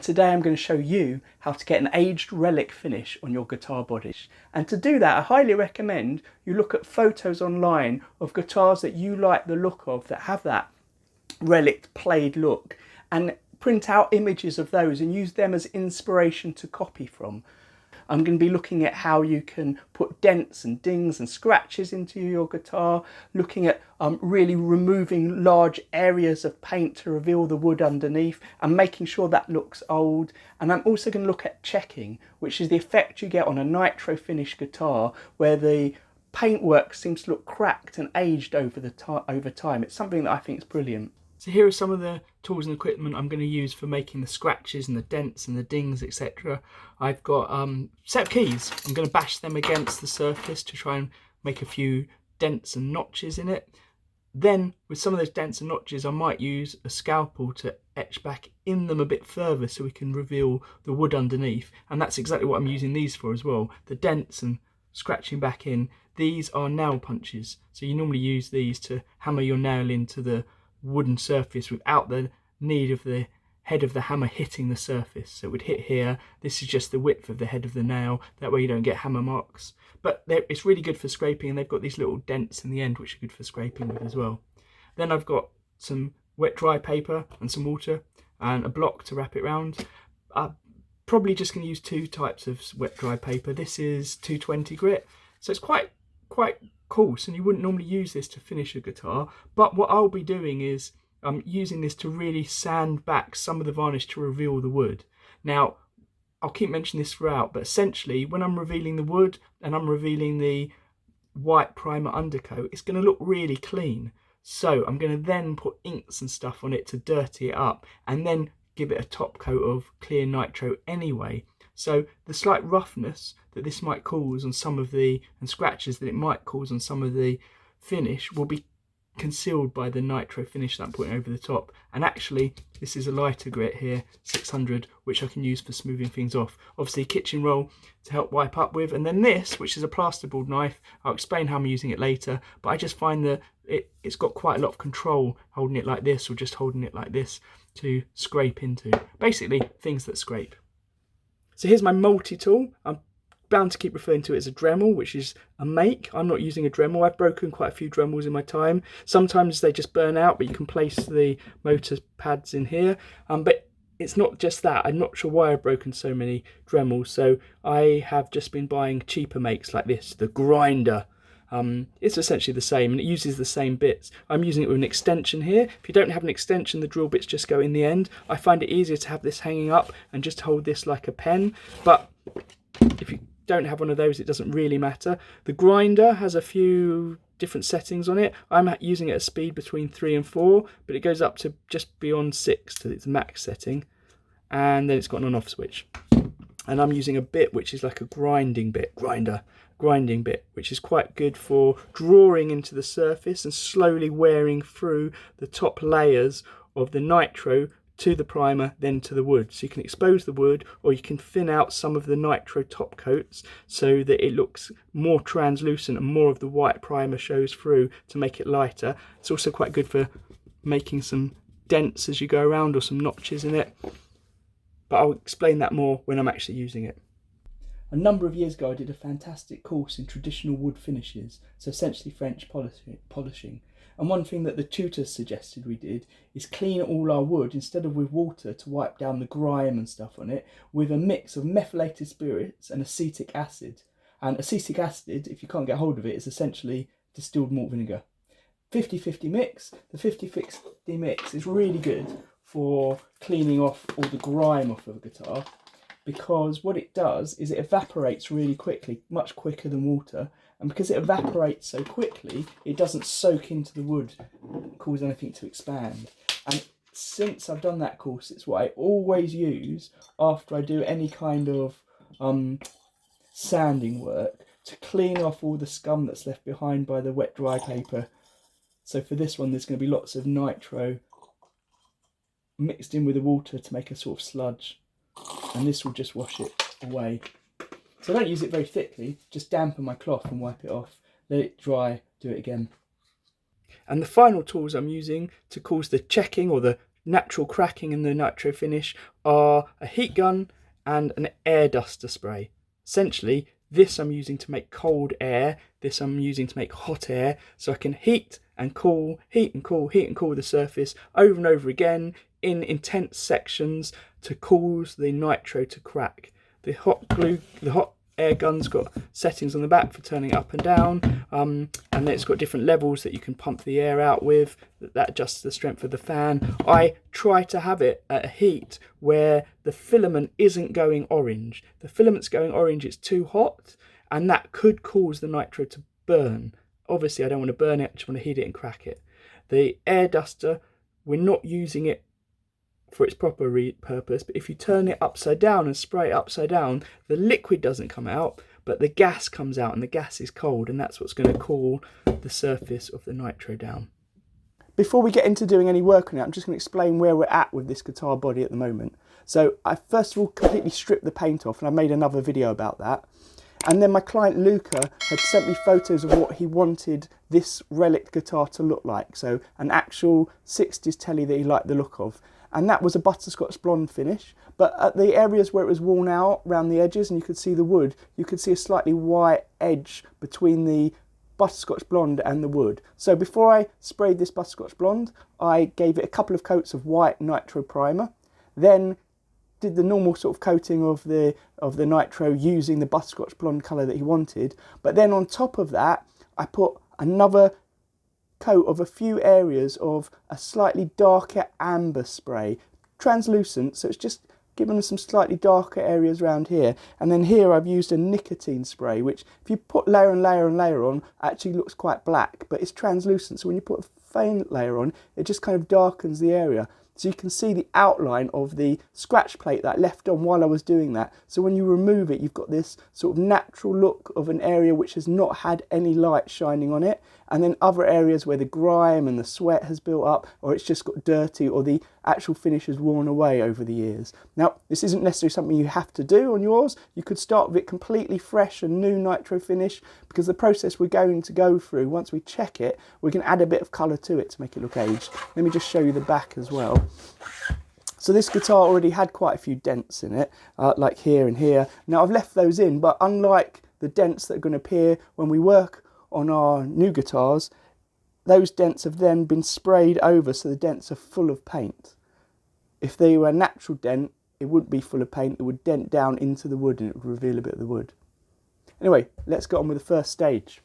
Today I'm going to show you how to get an aged relic finish on your guitar body. And to do that, I highly recommend you look at photos online of guitars that you like the look of, that have that relic played look, and print out images of those and use them as inspiration to copy from. I'm going to be looking at how you can put dents and dings and scratches into your guitar, looking at really removing large areas of paint to reveal the wood underneath and making sure that looks old. And I'm also going to look at checking, which is the effect you get on a nitro finish guitar where the paintwork seems to look cracked and aged over time. It's something that I think is brilliant. So here are some of the tools and equipment I'm going to use for making the scratches and the dents and the dings, etc. I've got a set of keys. I'm going to bash them against the surface to try and make a few dents and notches in it. Then with some of those dents and notches, I might use a scalpel to etch back in them a bit further so we can reveal the wood underneath. And that's exactly what I'm using these for as well. The dents and scratching back in. These are nail punches. So you normally use these to hammer your nail into the wooden surface without the need of the head of the hammer hitting the surface. So it would hit here. This is just the width of the head of the nail. That way you don't get hammer marks. But it's really good for scraping, and they've got these little dents in the end which are good for scraping with as well. Then I've got some wet dry paper and some water and a block to wrap it around. Probably just going to use two types of wet dry paper. This is 220 grit, so it's quite coarse, and you wouldn't normally use this to finish a guitar. But what I'll be doing is using this to really sand back some of the varnish to reveal the wood. Now, I'll keep mentioning this throughout, but essentially when I'm revealing the wood and I'm revealing the white primer undercoat, it's going to look really clean. So I'm going to then put inks and stuff on it to dirty it up, and then give it a top coat of clear nitro anyway. So the slight roughness that this might cause on some of the, and scratches that it might cause on some of the finish, will be concealed by the nitro finish that I'm putting over the top. And actually this is a lighter grit here, 600, which I can use for smoothing things off. Obviously kitchen roll to help wipe up with, and then this, which is a plasterboard knife. I'll explain how I'm using it later, but I just find that it's got quite a lot of control holding it like this, or just holding it like this to scrape into. Basically things that scrape. So here's my multi-tool. I'm bound to keep referring to it as a dremel, which is a make. I'm not using a dremel. I've broken quite a few dremels in my time. Sometimes they just burn out, but you can place the motor pads in here. But it's not just that. I'm not sure why I've broken so many dremels. So I have just been buying cheaper makes like this, the grinder. It's essentially the same, and it uses the same bits. I'm using it with an extension here. If you don't have an extension, the drill bits just go in the end. I find it easier to have this hanging up and just hold this like a pen, but if you don't have one of those, it doesn't really matter. The grinder has a few different settings on it. I'm using it at a speed between 3 and 4, but it goes up to just beyond 6 to its max setting, and then it's got an on-off switch. And I'm using a bit which is like a grinding bit, grinding bit, which is quite good for drawing into the surface and slowly wearing through the top layers of the nitro to the primer, then to the wood. So you can expose the wood, or you can thin out some of the nitro top coats so that it looks more translucent and more of the white primer shows through to make it lighter. It's also quite good for making some dents as you go around, or some notches in it. But I'll explain that more when I'm actually using it. A number of years ago I did a fantastic course in traditional wood finishes, so essentially French polishing. And one thing that the tutor suggested we did is clean all our wood, instead of with water to wipe down the grime and stuff on it, with a mix of methylated spirits and acetic acid. And acetic acid, if you can't get hold of it, is essentially distilled malt vinegar. 50-50 mix. The 50-50 mix is really good for cleaning off all the grime off of a guitar, because what it does is it evaporates really quickly, much quicker than water, and because it evaporates so quickly, it doesn't soak into the wood and cause anything to expand. And since I've done that course, it's what I always use after I do any kind of sanding work, to clean off all the scum that's left behind by the wet dry paper. So for this one, there's going to be lots of nitro mixed in with the water to make a sort of sludge, and this will just wash it away. So I don't use it very thickly, just dampen my cloth and wipe it off, let it dry, do it again. And the final tools I'm using to cause the checking or the natural cracking in the nitro finish are a heat gun and an air duster spray. Essentially, this I'm using to make cold air, this I'm using to make hot air, so I can heat and cool, heat and cool, heat and cool the surface over and over again in intense sections to cause the nitro to crack. The hot air gun's got settings on the back for turning up and down, and then it's got different levels that you can pump the air out with, that adjusts the strength of the fan. I try to have it at a heat where the filament isn't going orange. The filament's going orange, it's too hot, and that could cause the nitro to burn. Obviously I don't want to burn it, I just want to heat it and crack it. The air duster, we're not using it for its proper purpose, but if you turn it upside down and spray it upside down, the liquid doesn't come out, but the gas comes out, and the gas is cold, and that's what's going to cool the surface of the nitro down. Before we get into doing any work on it, I'm just going to explain where we're at with this guitar body at the moment. So I first of all completely stripped the paint off, and I made another video about that. And then my client Luca had sent me photos of what he wanted this Relic guitar to look like. So an actual 60s telly that he liked the look of. And that was a butterscotch blonde finish, but at the areas where it was worn out around the edges and you could see the wood, you could see a slightly white edge between the butterscotch blonde and the wood. So before I sprayed this butterscotch blonde, I gave it a couple of coats of white nitro primer, then did the normal sort of coating of the nitro using the butterscotch blonde colour that he wanted, but then on top of that I put another coat of a few areas of a slightly darker amber spray, translucent, so it's just giving us some slightly darker areas around here. And then here I've used a nicotine spray, which if you put layer and layer and layer on, actually looks quite black, but it's translucent, so when you put a faint layer on, it just kind of darkens the area. So you can see the outline of the scratch plate that I left on while I was doing that. So when you remove it, you've got this sort of natural look of an area which has not had any light shining on it. And then other areas where the grime and the sweat has built up, or it's just got dirty, or the actual finish has worn away over the years. Now, this isn't necessarily something you have to do on yours. You could start with it completely fresh and new nitro finish, because the process we're going to go through, once we check it, we can add a bit of colour to it to make it look aged. Let me just show you the back as well. So this guitar already had quite a few dents in it, like here and here. Now I've left those in, but unlike the dents that are going to appear when we work on our new guitars, those dents have then been sprayed over, so the dents are full of paint. If they were a natural dent, it wouldn't be full of paint, it would dent down into the wood and it would reveal a bit of the wood. Anyway, let's get on with the first stage.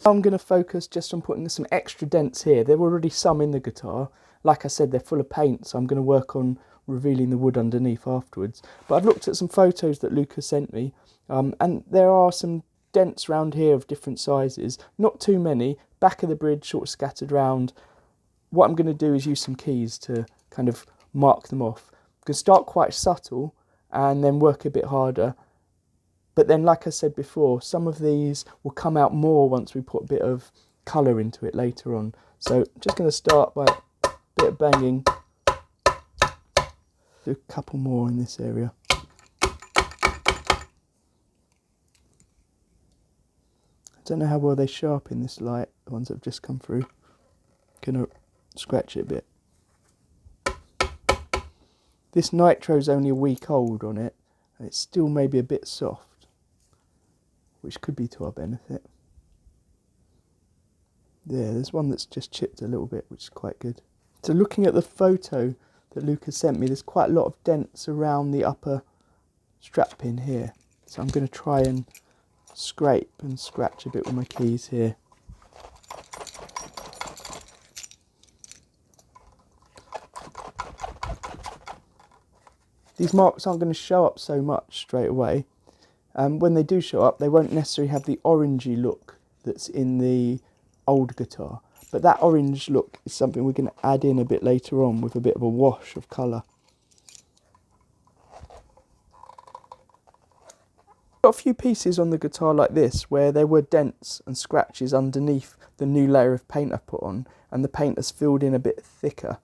I'm going to focus just on putting some extra dents here. There were already some in the guitar. Like I said, they're full of paint, so I'm going to work on revealing the wood underneath afterwards. But I've looked at some photos that Luca sent me, and there are some dents around here of different sizes, not too many, back of the bridge sort of scattered round. What I'm going to do is use some keys to kind of mark them off. I'm going to start quite subtle and then work a bit harder, but then like I said before, some of these will come out more once we put a bit of colour into it later on. So I'm just going to start by a bit of banging, do a couple more in this area. I don't know how well they sharpen this light, the ones that have just come through. Gonna scratch it a bit. This nitro's only a week old on it, and it's still maybe a bit soft, which could be to our benefit. Yeah, there's one that's just chipped a little bit, which is quite good. So looking at the photo that Luca sent me, there's quite a lot of dents around the upper strap pin here. So I'm going to try and scrape and scratch a bit with my keys here. These marks aren't going to show up so much straight away. When they do show up, they won't necessarily have the orangey look that's in the old guitar. But that orange look is something we're going to add in a bit later on with a bit of a wash of colour. Got a few pieces on the guitar like this where there were dents and scratches underneath the new layer of paint I put on, and the paint has filled in a bit thicker.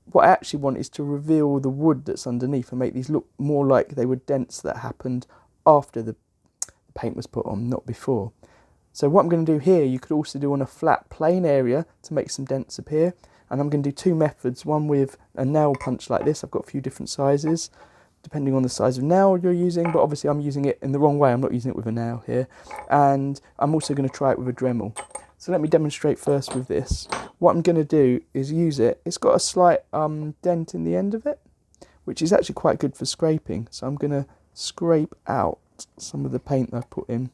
What I actually want is to reveal the wood that's underneath and make these look more like they were dents that happened after the paint was put on, not before. So what I'm going to do here, you could also do on a flat plain area to make some dents appear. And I'm going to do two methods, one with a nail punch like this. I've got a few different sizes depending on the size of nail you're using, but obviously I'm using it in the wrong way. I'm not using it with a nail here. And I'm also going to try it with a Dremel. So let me demonstrate first with this. What I'm going to do is use it. It's got a slight dent in the end of it, which is actually quite good for scraping. So I'm going to scrape out some of the paint that I put in.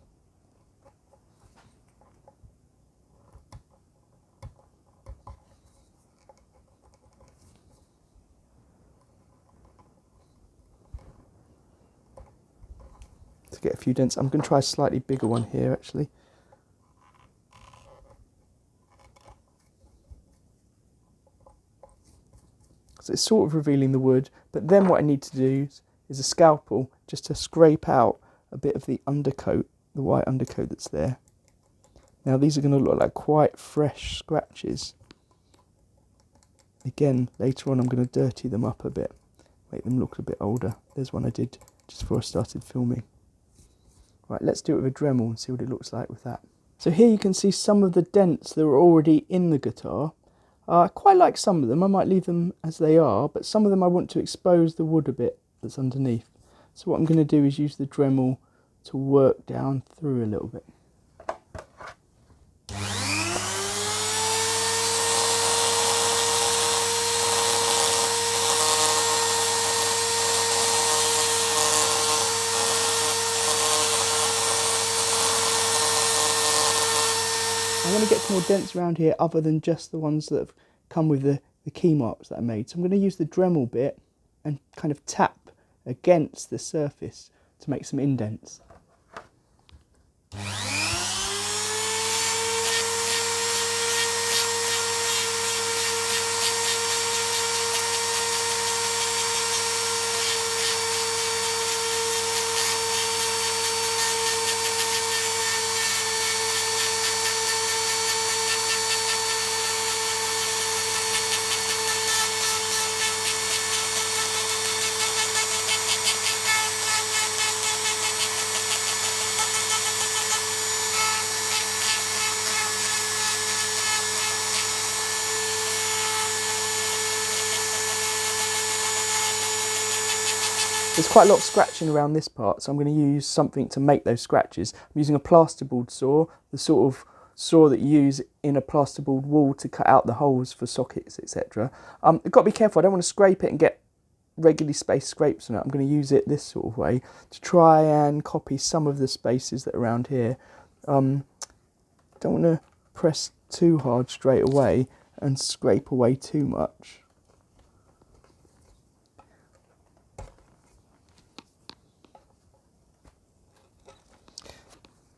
To get a few dents. I'm going to try a slightly bigger one here actually. So it's sort of revealing the wood, but then what I need to do is a scalpel just to scrape out a bit of the undercoat, the white undercoat that's there. Now these are going to look like quite fresh scratches. Again, later on I'm going to dirty them up a bit, make them look a bit older. There's one I did just before I started filming. Right, let's do it with a Dremel and see what it looks like with that. So here you can see some of the dents that were already in the guitar. I quite like some of them. I might leave them as they are, but some of them I want to expose the wood a bit that's underneath. So what I'm going to do is use the Dremel to work down through a little bit. I want to get some more dents around here other than just the ones that have come with the key marks that I made. So I'm going to use the Dremel bit and kind of tap against the surface to make some indents. There's quite a lot of scratching around this part, so I'm going to use something to make those scratches. I'm using a plasterboard saw, the sort of saw that you use in a plasterboard wall to cut out the holes for sockets, etc. I've got to be careful, I don't want to scrape it and get regularly spaced scrapes on it. I'm going to use it this sort of way to try and copy some of the spaces that are around here. Don't want to press too hard straight away and scrape away too much.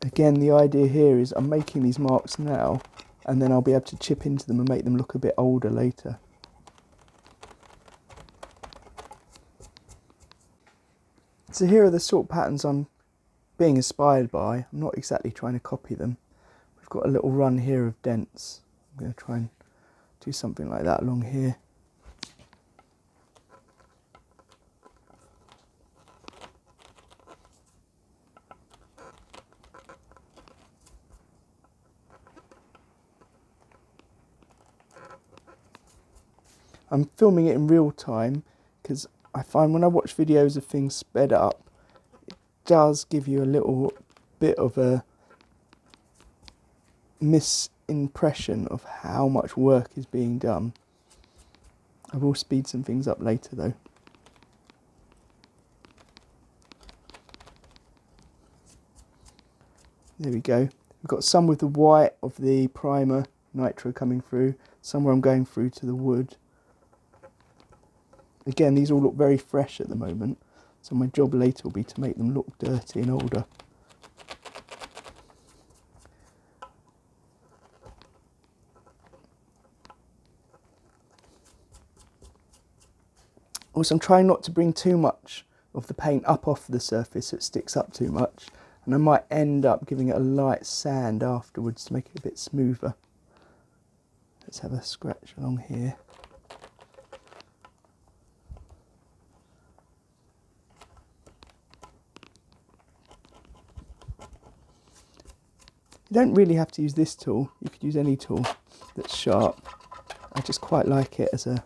Again, the idea here is I'm making these marks now and then I'll be able to chip into them and make them look a bit older later. So here are the sort of patterns I'm being inspired by. I'm not exactly trying to copy them. We've got a little run here of dents. I'm going to try and do something like that along here. I'm filming it in real time because I find when I watch videos of things sped up, it does give you a little bit of a misimpression of how much work is being done. I will speed some things up later though. There we go. We've got some with the white of the primer nitro coming through, some where I'm going through to the wood. Again, these all look very fresh at the moment, so my job later will be to make them look dirty and older. Also, I'm trying not to bring too much of the paint up off the surface so it sticks up too much, and I might end up giving it a light sand afterwards to make it a bit smoother. Let's have a scratch along here. You don't really have to use this tool, you could use any tool that's sharp. I just quite like it as a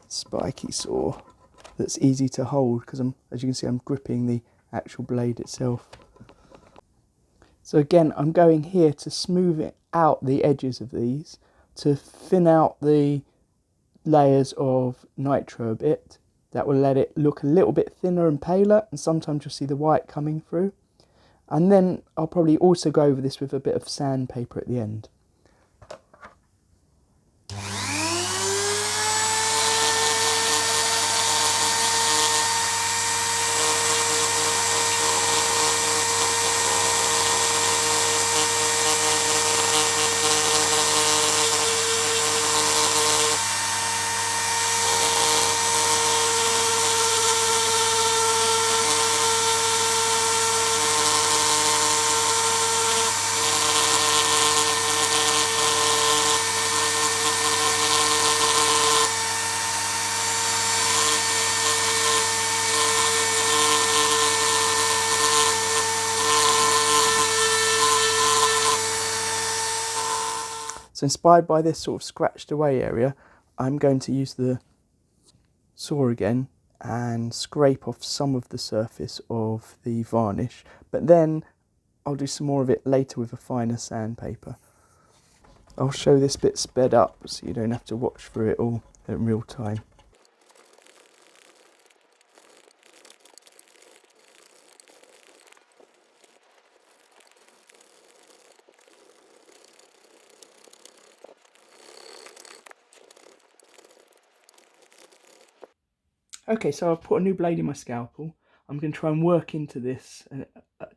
spiky saw that's easy to hold, because as you can see, I'm gripping the actual blade itself. So again, I'm going here to smooth it out the edges of these, to thin out the layers of nitro a bit. That will let it look a little bit thinner and paler, and sometimes you'll see the white coming through. And then I'll probably also go over this with a bit of sandpaper at the end. So inspired by this sort of scratched away area, I'm going to use the saw again and scrape off some of the surface of the varnish, but then I'll do some more of it later with a finer sandpaper. I'll show this bit sped up so you don't have to watch through it all in real time. Okay, so I've put a new blade in my scalpel. I'm going to try and work into this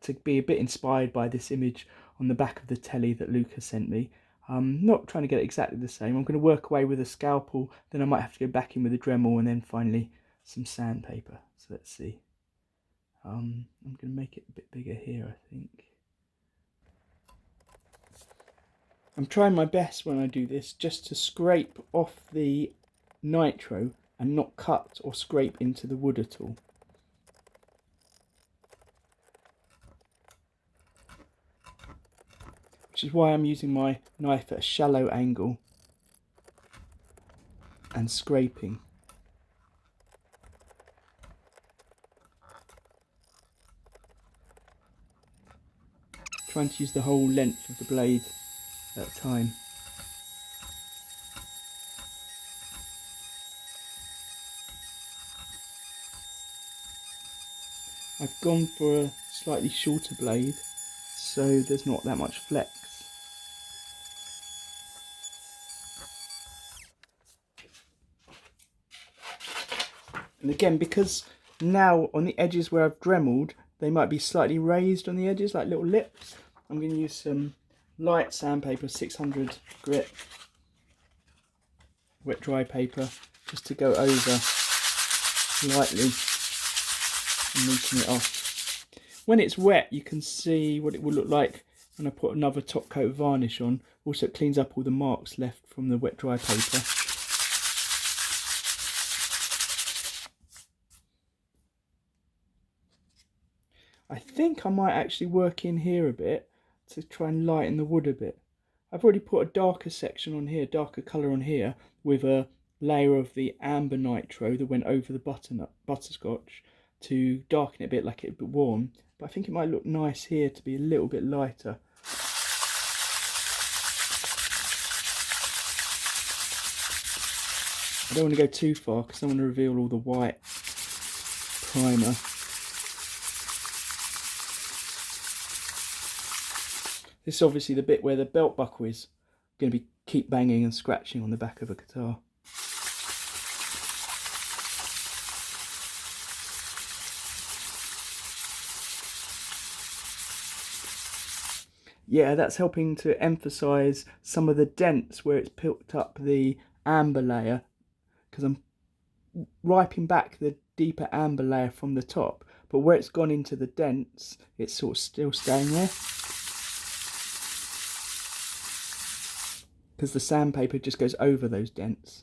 to be a bit inspired by this image on the back of the telly that Luca sent me. I'm not trying to get it exactly the same. I'm going to work away with a scalpel, then I might have to go back in with a dremel, and then finally some sandpaper. So let's see. I'm going to make it a bit bigger here, I think. I'm trying my best when I do this just to scrape off the nitro and not cut or scrape into the wood at all. Which is why I'm using my knife at a shallow angle and scraping. Trying to use the whole length of the blade at a time. I've gone for a slightly shorter blade, so there's not that much flex. And again, because now on the edges where I've dremeled, they might be slightly raised on the edges, like little lips. I'm going to use some light sandpaper, 600 grit, wet dry paper, just to go over lightly and loosen it off. When it's wet, you can see what it will look like when I put another top coat of varnish on. Also, it cleans up all the marks left from the wet dry paper. I think I might actually work in here a bit to try and lighten the wood a bit. I've already put a darker section on here, darker colour on here, with a layer of the amber nitro that went over the butterscotch to darken it a bit, like it would be warm. But I think it might look nice here to be a little bit lighter. I don't want to go too far because I want to reveal all the white primer. This is obviously the bit where the belt buckle is going to be keep banging and scratching on the back of a guitar. Yeah, that's helping to emphasise some of the dents where it's picked up the amber layer, because I'm wiping back the deeper amber layer from the top, but where it's gone into the dents, it's sort of still staying there. Because the sandpaper just goes over those dents.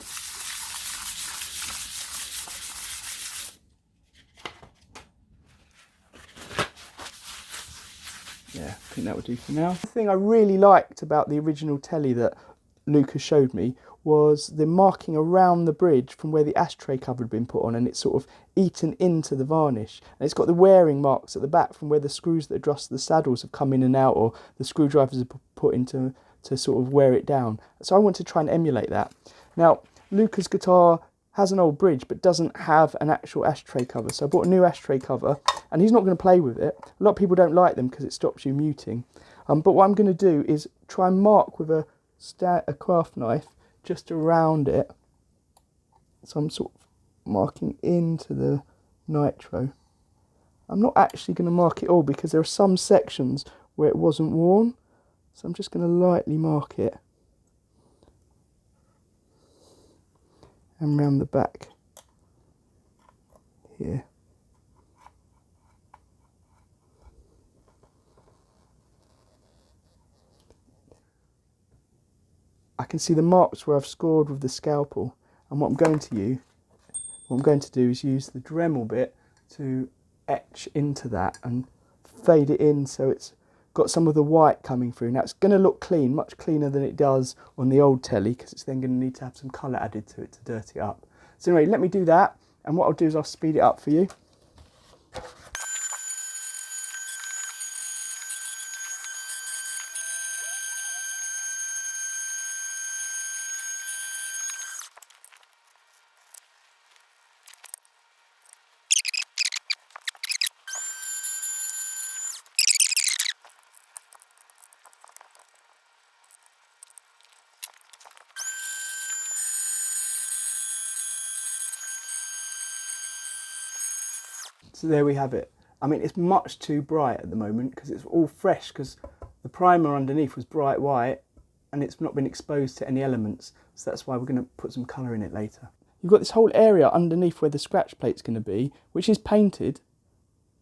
Yeah, I think that would do for now. The thing I really liked about the original telly that Lucas showed me was the marking around the bridge from where the ashtray cover had been put on, and it's sort of eaten into the varnish. And it's got the wearing marks at the back from where the screws that adjust the saddles have come in and out, or the screwdrivers have put into to sort of wear it down. So I want to try and emulate that. Now, Lucas' guitar has an old bridge but doesn't have an actual ashtray cover, so I bought a new ashtray cover, and he's not going to play with it. A lot of people don't like them because it stops you muting, but what I'm going to do is try and mark with a craft knife just around it. So I'm sort of marking into the nitro. I'm not actually going to mark it all because there are some sections where it wasn't worn, so I'm just going to lightly mark it and round the back here. I can see the marks where I've scored with the scalpel, and what I'm going to do is use the dremel bit to etch into that and fade it in so it's got some of the white coming through. Now it's going to look clean, much cleaner than it does on the old telly, because it's then going to need to have some colour added to it to dirty it up. So anyway, let me do that, and what I'll do is I'll speed it up for you. So there we have it. I mean, it's much too bright at the moment because it's all fresh, because the primer underneath was bright white and it's not been exposed to any elements. So that's why we're going to put some colour in it later. You've got this whole area underneath where the scratch plate's going to be, which is painted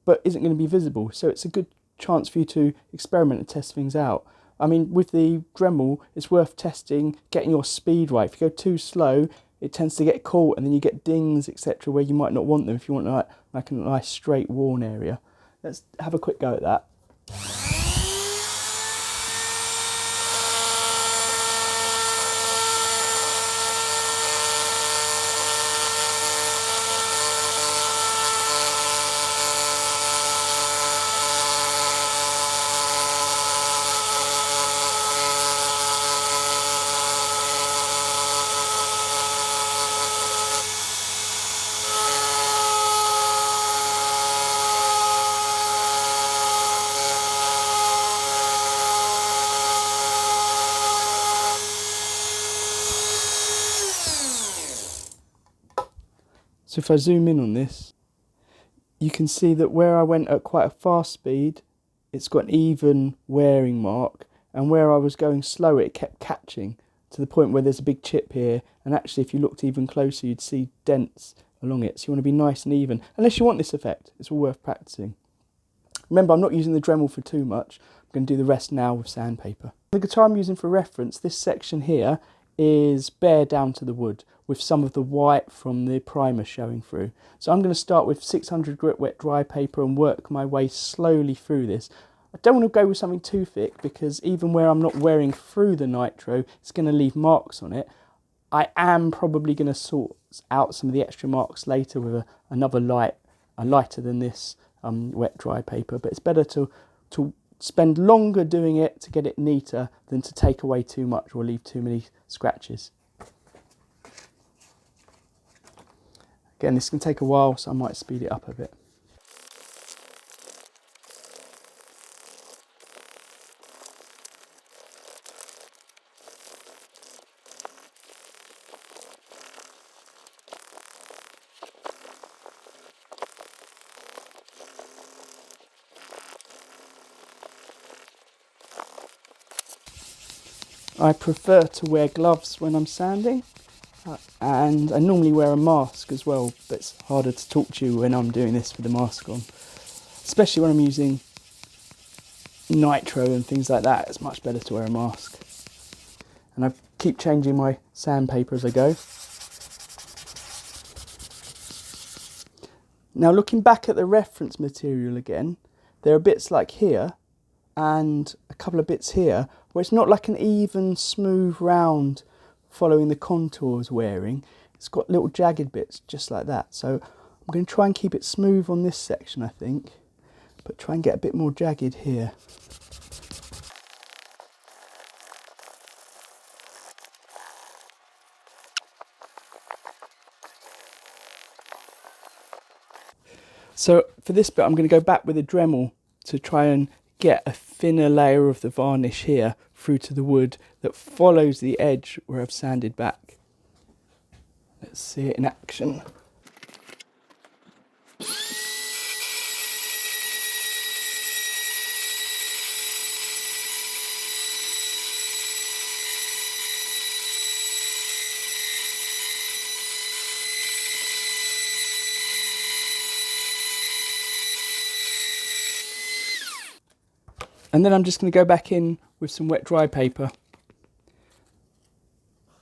but isn't going to be visible. So it's a good chance for you to experiment and test things out. I mean, with the Dremel, it's worth testing, getting your speed right. If you go too slow, it tends to get caught, and then you get dings, etc., where you might not want them if you want like a nice straight worn area. Let's have a quick go at that. So if I zoom in on this, you can see that where I went at quite a fast speed, it's got an even wearing mark, and where I was going slow, it kept catching to the point where there's a big chip here, and actually if you looked even closer, you'd see dents along it. So you want to be nice and even, unless you want this effect. It's all worth practicing. Remember, I'm not using the Dremel for too much. I'm going to do the rest now with sandpaper. The guitar I'm using for reference, this section here, is bare down to the wood, with some of the white from the primer showing through. So I'm going to start with 600 grit wet dry paper and work my way slowly through this. I don't want to go with something too thick, because even where I'm not wearing through the nitro, it's going to leave marks on it. I am probably going to sort out some of the extra marks later with another lighter than this wet dry paper, but it's better to spend longer doing it to get it neater than to take away too much or leave too many scratches. Again, this can take a while, so I might speed it up a bit. I prefer to wear gloves when I'm sanding, and I normally wear a mask as well, but it's harder to talk to you when I'm doing this with the mask on. Especially when I'm using nitro and things like that, it's much better to wear a mask. And I keep changing my sandpaper as I go. Now, looking back at the reference material again, there are bits like here and a couple of bits here where it's not like an even smooth round following the contours wearing. It's got little jagged bits just like that. So I'm going to try and keep it smooth on this section, I think, but try and get a bit more jagged here. So for this bit, I'm going to go back with a Dremel to try and get a thinner layer of the varnish here through to the wood that follows the edge where I've sanded back. Let's see it in action. And then I'm just going to go back in with some wet dry paper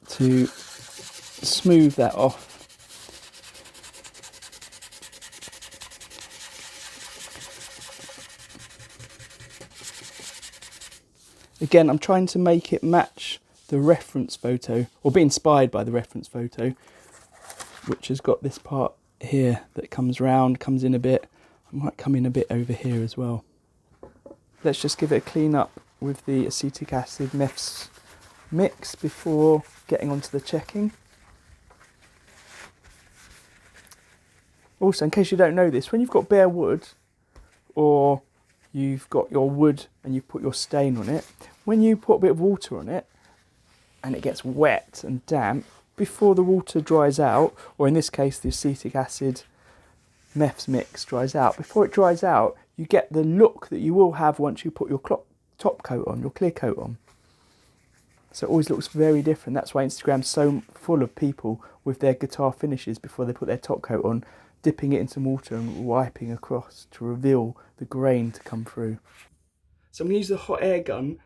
to smooth that off. Again, I'm trying to make it match the reference photo, or be inspired by the reference photo, which has got this part here that comes round, comes in a bit. I might come in a bit over here as well. Let's just give it a clean up with the acetic acid meths mix before getting onto the checking. Also, in case you don't know this, when you've got bare wood, or you've got your wood and you've put your stain on it, when you put a bit of water on it and it gets wet and damp, before the water dries out, or in this case the acetic acid meths mix dries out, before it dries out, you get the look that you will have once you put your top coat on, your clear coat on. So it always looks very different. That's why Instagram's so full of people with their guitar finishes before they put their top coat on, dipping it in some water and wiping across to reveal the grain to come through. So I'm going to use the hot air gun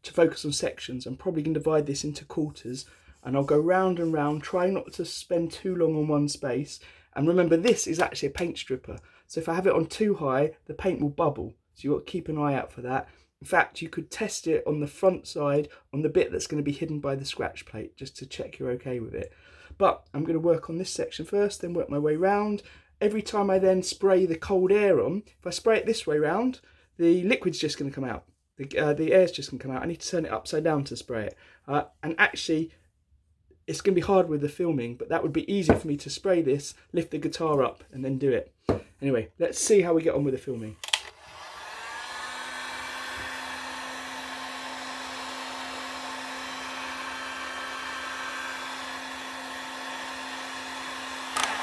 to focus on sections. I'm probably going to divide this into quarters, and I'll go round and round, trying not to spend too long on one space. And remember, this is actually a paint stripper. So if I have it on too high, the paint will bubble. So you've got to keep an eye out for that. In fact, you could test it on the front side, on the bit that's going to be hidden by the scratch plate, just to check you're okay with it. But I'm going to work on this section first, then work my way round. Every time I then spray the cold air on, if I spray it this way round, the liquid's just going to come out. The air's just going to come out. I need to turn it upside down to spray it. And actually, it's going to be hard with the filming, but that would be easier for me to spray this, lift the guitar up, and then do it. Anyway, let's see how we get on with the filming.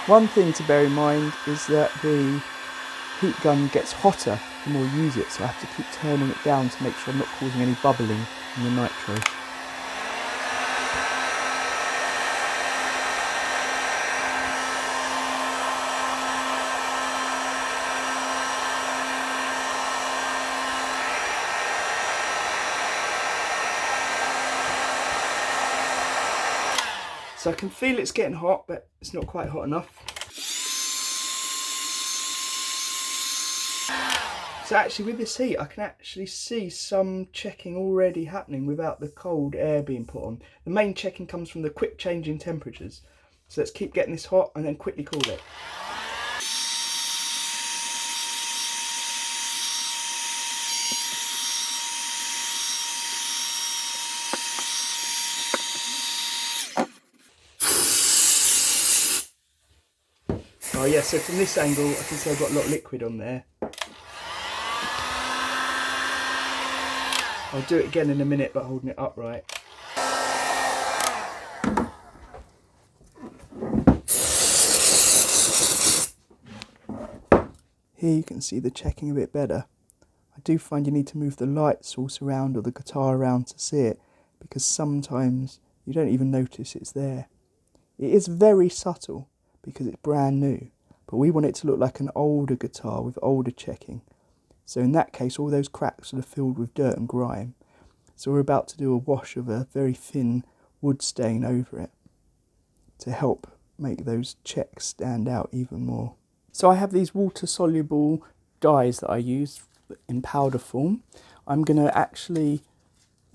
One thing to bear in mind is that the heat gun gets hotter the more you use it, so I have to keep turning it down to make sure I'm not causing any bubbling in the nitro. So I can feel it's getting hot, but it's not quite hot enough. So actually with this heat, I can actually see some checking already happening without the cold air being put on. The main checking comes from the quick change in temperatures. So let's keep getting this hot and then quickly cool it. Oh yeah, so from this angle, I can see I've got a lot of liquid on there. I'll do it again in a minute, but holding it upright. Here you can see the checking a bit better. I do find you need to move the light source around or the guitar around to see it, because sometimes you don't even notice it's there. It is very subtle because it's brand new, but we want it to look like an older guitar with older checking. So in that case, all those cracks are filled with dirt and grime. So we're about to do a wash of a very thin wood stain over it to help make those checks stand out even more. So I have these water-soluble dyes that I use in powder form. I'm going to actually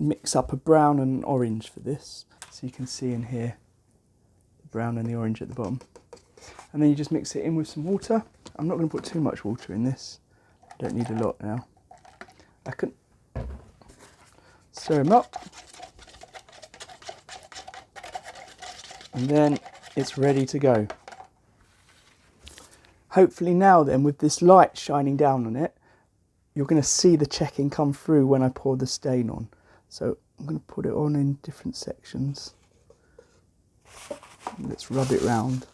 mix up a brown and an orange for this. So you can see in here the brown and the orange at the bottom. And then you just mix it in with some water. I'm not going to put too much water in this. I don't need a lot now. I can stir them up. And then it's ready to go. Hopefully now then, with this light shining down on it, you're going to see the checking come through when I pour the stain on. So I'm going to put it on in different sections. Let's rub it round.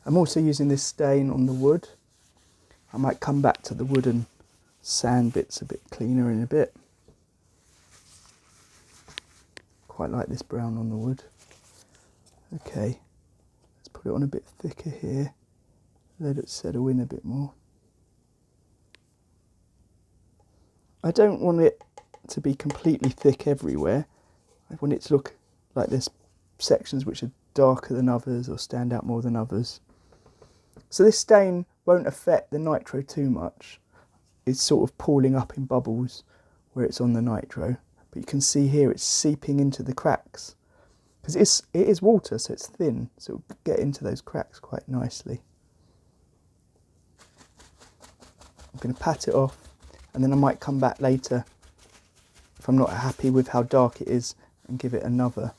I'm also using this stain on the wood. I might come back to the wood and sand bits a bit cleaner in a bit. Quite like this brown on the wood. Okay, let's put it on a bit thicker here. Let it settle in a bit more. I don't want it to be completely thick everywhere. I want it to look like there's sections which are darker than others or stand out more than others. So this stain won't affect the nitro too much. It's sort of pooling up in bubbles where it's on the nitro. But you can see here it's seeping into the cracks. Because it is water, so it's thin, so it'll get into those cracks quite nicely. I'm going to pat it off, and then I might come back later if I'm not happy with how dark it is and give it another.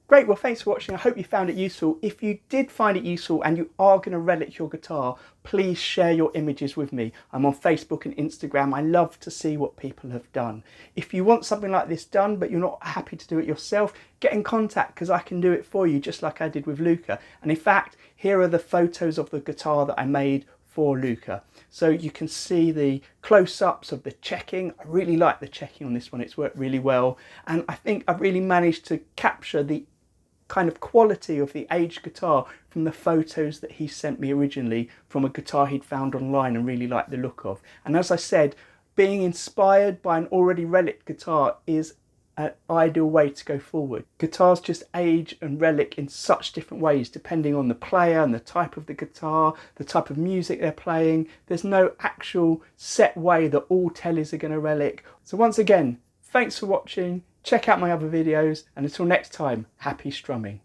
Great, well thanks for watching. I hope you found it useful. If you did find it useful and you are going to relic your guitar, please share your images with me. I'm on Facebook and Instagram. I love to see what people have done. If you want something like this done but you're not happy to do it yourself, get in contact because I can do it for you just like I did with Luca. And in fact, here are the photos of the guitar that I made for Luca. So you can see the close-ups of the checking. I really like the checking on this one. It's worked really well. And I think I've really managed to capture the kind of quality of the aged guitar from the photos that he sent me originally from a guitar he'd found online and really liked the look of. And as I said, being inspired by an already relic guitar is an ideal way to go forward. Guitars just age and relic in such different ways depending on the player and the type of the guitar, the type of music they're playing. There's no actual set way that all tellies are going to relic. So once again, thanks for watching. Check out my other videos, and until next time, happy strumming.